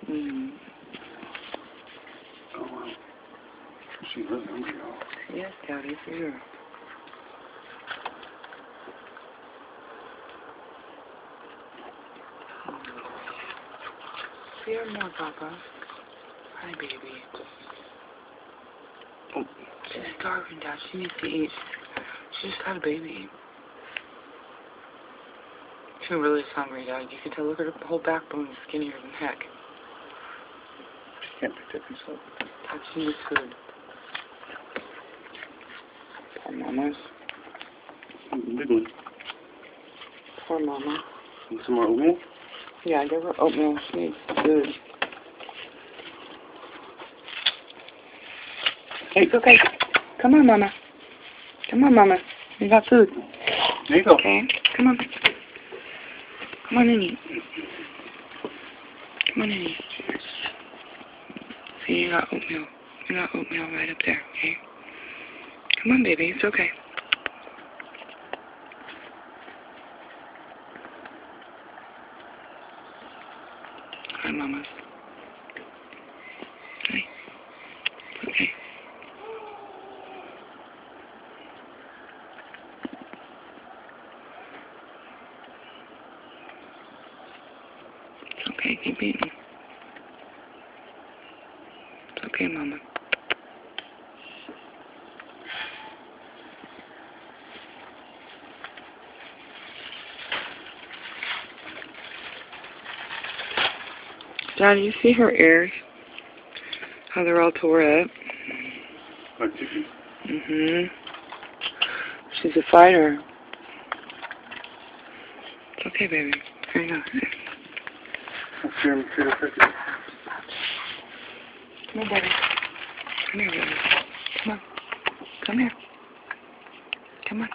Mm-hmm. Oh, wow. She's really hungry, y'all. Yes, Daddy, for sure. Fear more, Papa. Hi, baby. Oh. She's starving, Dad. She needs to eat. She just had a baby. She really is hungry, Dad. You can tell, look at her whole backbone is skinnier than heck. She can't pick that piece up. Dad, she needs food. Poor mamas. Big one. Poor mama. Want some more oatmeal? Yeah, give her oatmeal. She needs food. Hey, it's okay. Come on, Mama. Come on, Mama. You got food. There you go. Okay? Come on. Come on and eat. Come on and eat. See, you got oatmeal. You got oatmeal right up there, okay? Come on, baby. It's okay. Hi, Mama. Hi. Okay. It's okay. Keep eating. It's okay, Mama. Daddy, you see her ears? How they're all tore up? Like chicken. Mm-hmm. She's a fighter. It's okay, baby. Here you go. Let's hear him treat her cookie. Come on, baby. Come here, baby. Come on. Come here. Come on.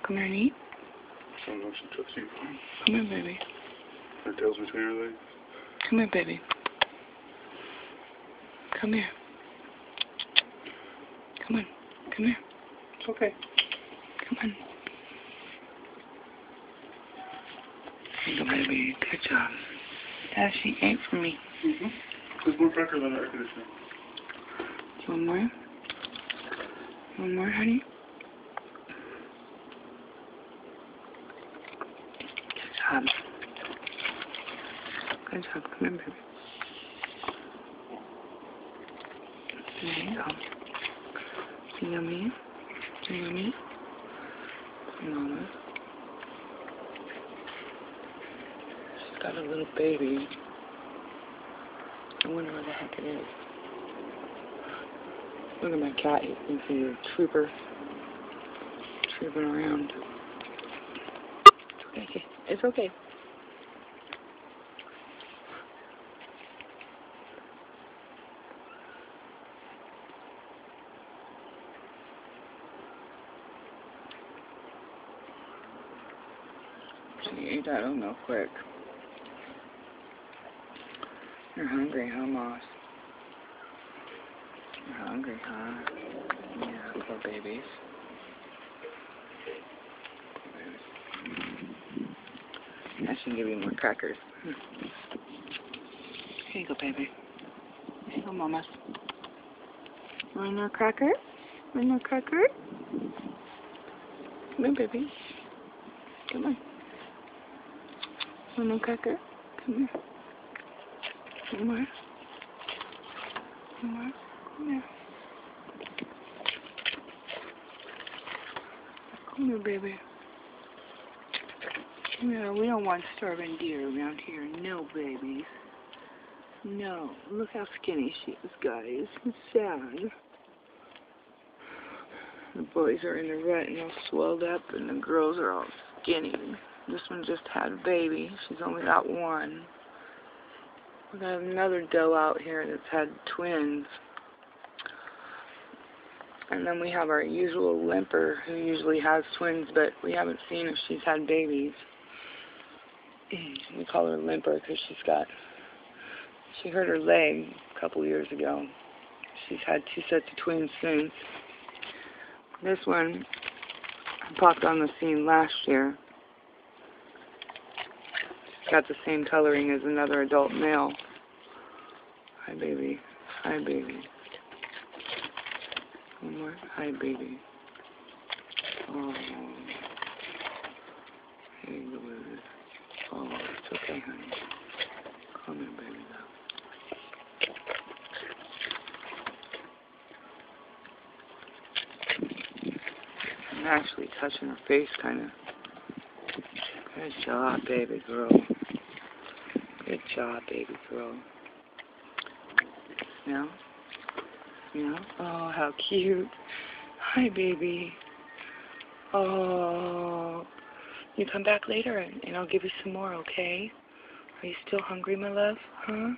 Come here and eat. I don't know if she trusts you. Come here, baby. Her tail's between her legs. Come here, baby. Come here. Come on. Come here. It's okay. Come on. There you go, baby. Good job. Dad, she ate for me. Mm-hmm. There's more crackers on the air conditioner. Do you want more? One more, honey? Good job. Good job. Come here, baby. There you go. Yummy. Yummy. Mama. She's got a little baby. I wonder where the heck it is. Look at my cat. He thinks he's a trooper. Trooping around. It's okay. It's okay. She ate that oatmeal quick. You're hungry, huh, Moss? You're hungry, huh? Yeah, poor babies. I should give you more crackers. Here you go, baby. Here you go, Mama. Want another cracker? Want another cracker? Come here, baby. Come on. Want another cracker? Come here. One more. One more. Come here. Come here, baby. Come here. We don't want starving deer around here. No, babies. No. Look how skinny she is, guys. It's sad. The boys are in the rut and all swelled up, and the girls are all skinny. This one just had a baby. She's only got one. We got another doe out here that's had twins. And then we have our usual limper who usually has twins, but we haven't seen if she's had babies. We call her limper because she hurt her leg a couple years ago. She's had 2 sets of twins since. This one popped on the scene last year. She's got the same coloring as another adult male. Hi, baby. Hi, baby. One more. Hi, baby. Oh. Hey, Louise. Oh, it's okay, honey. Come here, baby. I'm actually touching her face, kind of. Good job, baby girl. Good job, baby girl. Smell? Smell? Oh, how cute. Hi, baby. Oh. You come back later and I'll give you some more, okay? Are you still hungry, my love? Huh? Are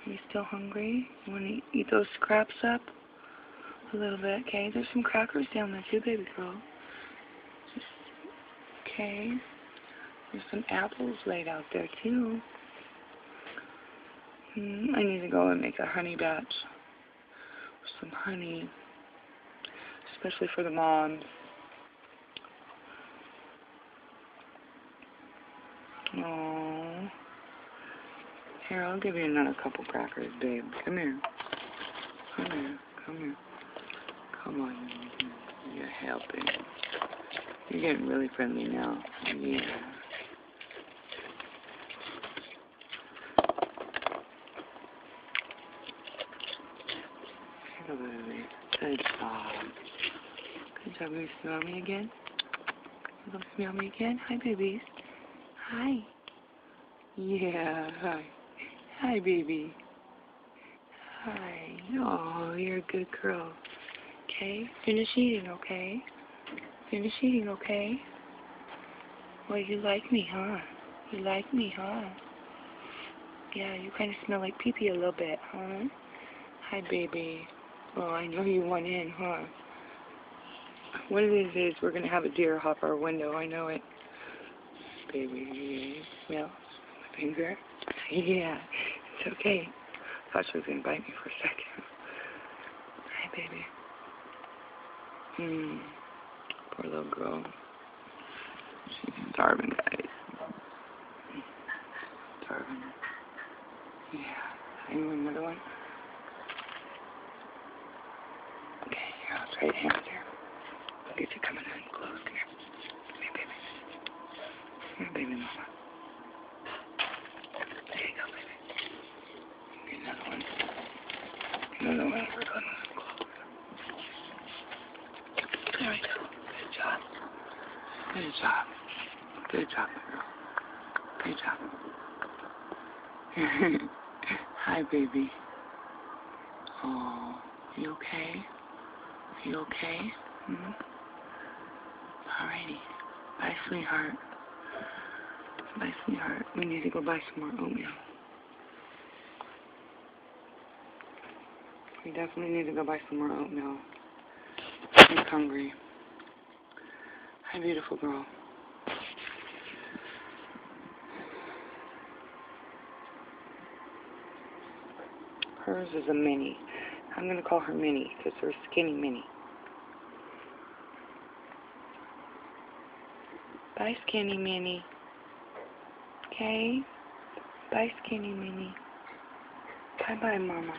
you still hungry? You want to eat those scraps up? A little bit, okay? There's some crackers down there too, baby girl. Okay. There's some apples laid out there too. I need to go and make a honey batch. Some honey. Especially for the moms. Oh. Here, I'll give you another couple crackers, babe. Come here. Come here. Come here. Come on. You're helping. You're getting really friendly now. Yeah. Hello, baby. Good job. Good job. Will you smell me again? You gonna smell me again? Hi, babies. Hi. Yeah, hi. Hi, baby. Hi. Oh, you're a good girl. Okay? Finish eating, okay? Finish eating, okay? Well, you like me, huh? You like me, huh? Yeah, you kind of smell like pee-pee a little bit, huh? Hi, baby. Oh, I know you want in, huh? One of these days, we're going to have a deer hop our window. I know it. Baby. Smell my finger? Yeah, it's okay. I thought she was going to bite me for a second. Hi, baby. Poor little girl. She's starving, guys. Starving. Yeah. You want another one? Okay, here, I'll trade hands here. Look at you coming in close. Come here. Come here, baby. Come here, baby mama. There you go, baby. Get another one. Another one. We're going close. There we go. Good job. Good job. Good job, my girl. Good job. Hi, baby. Oh, you okay? Are you okay? Alrighty. Bye, sweetheart. Bye, sweetheart. We need to go buy some more oatmeal. We definitely need to go buy some more oatmeal. I'm hungry. Hi, beautiful girl. Hers is a mini. I'm going to call her Minnie because they're skinny Minnie. Bye, skinny Minnie. Okay? Bye, skinny Minnie. Bye-bye, Mama.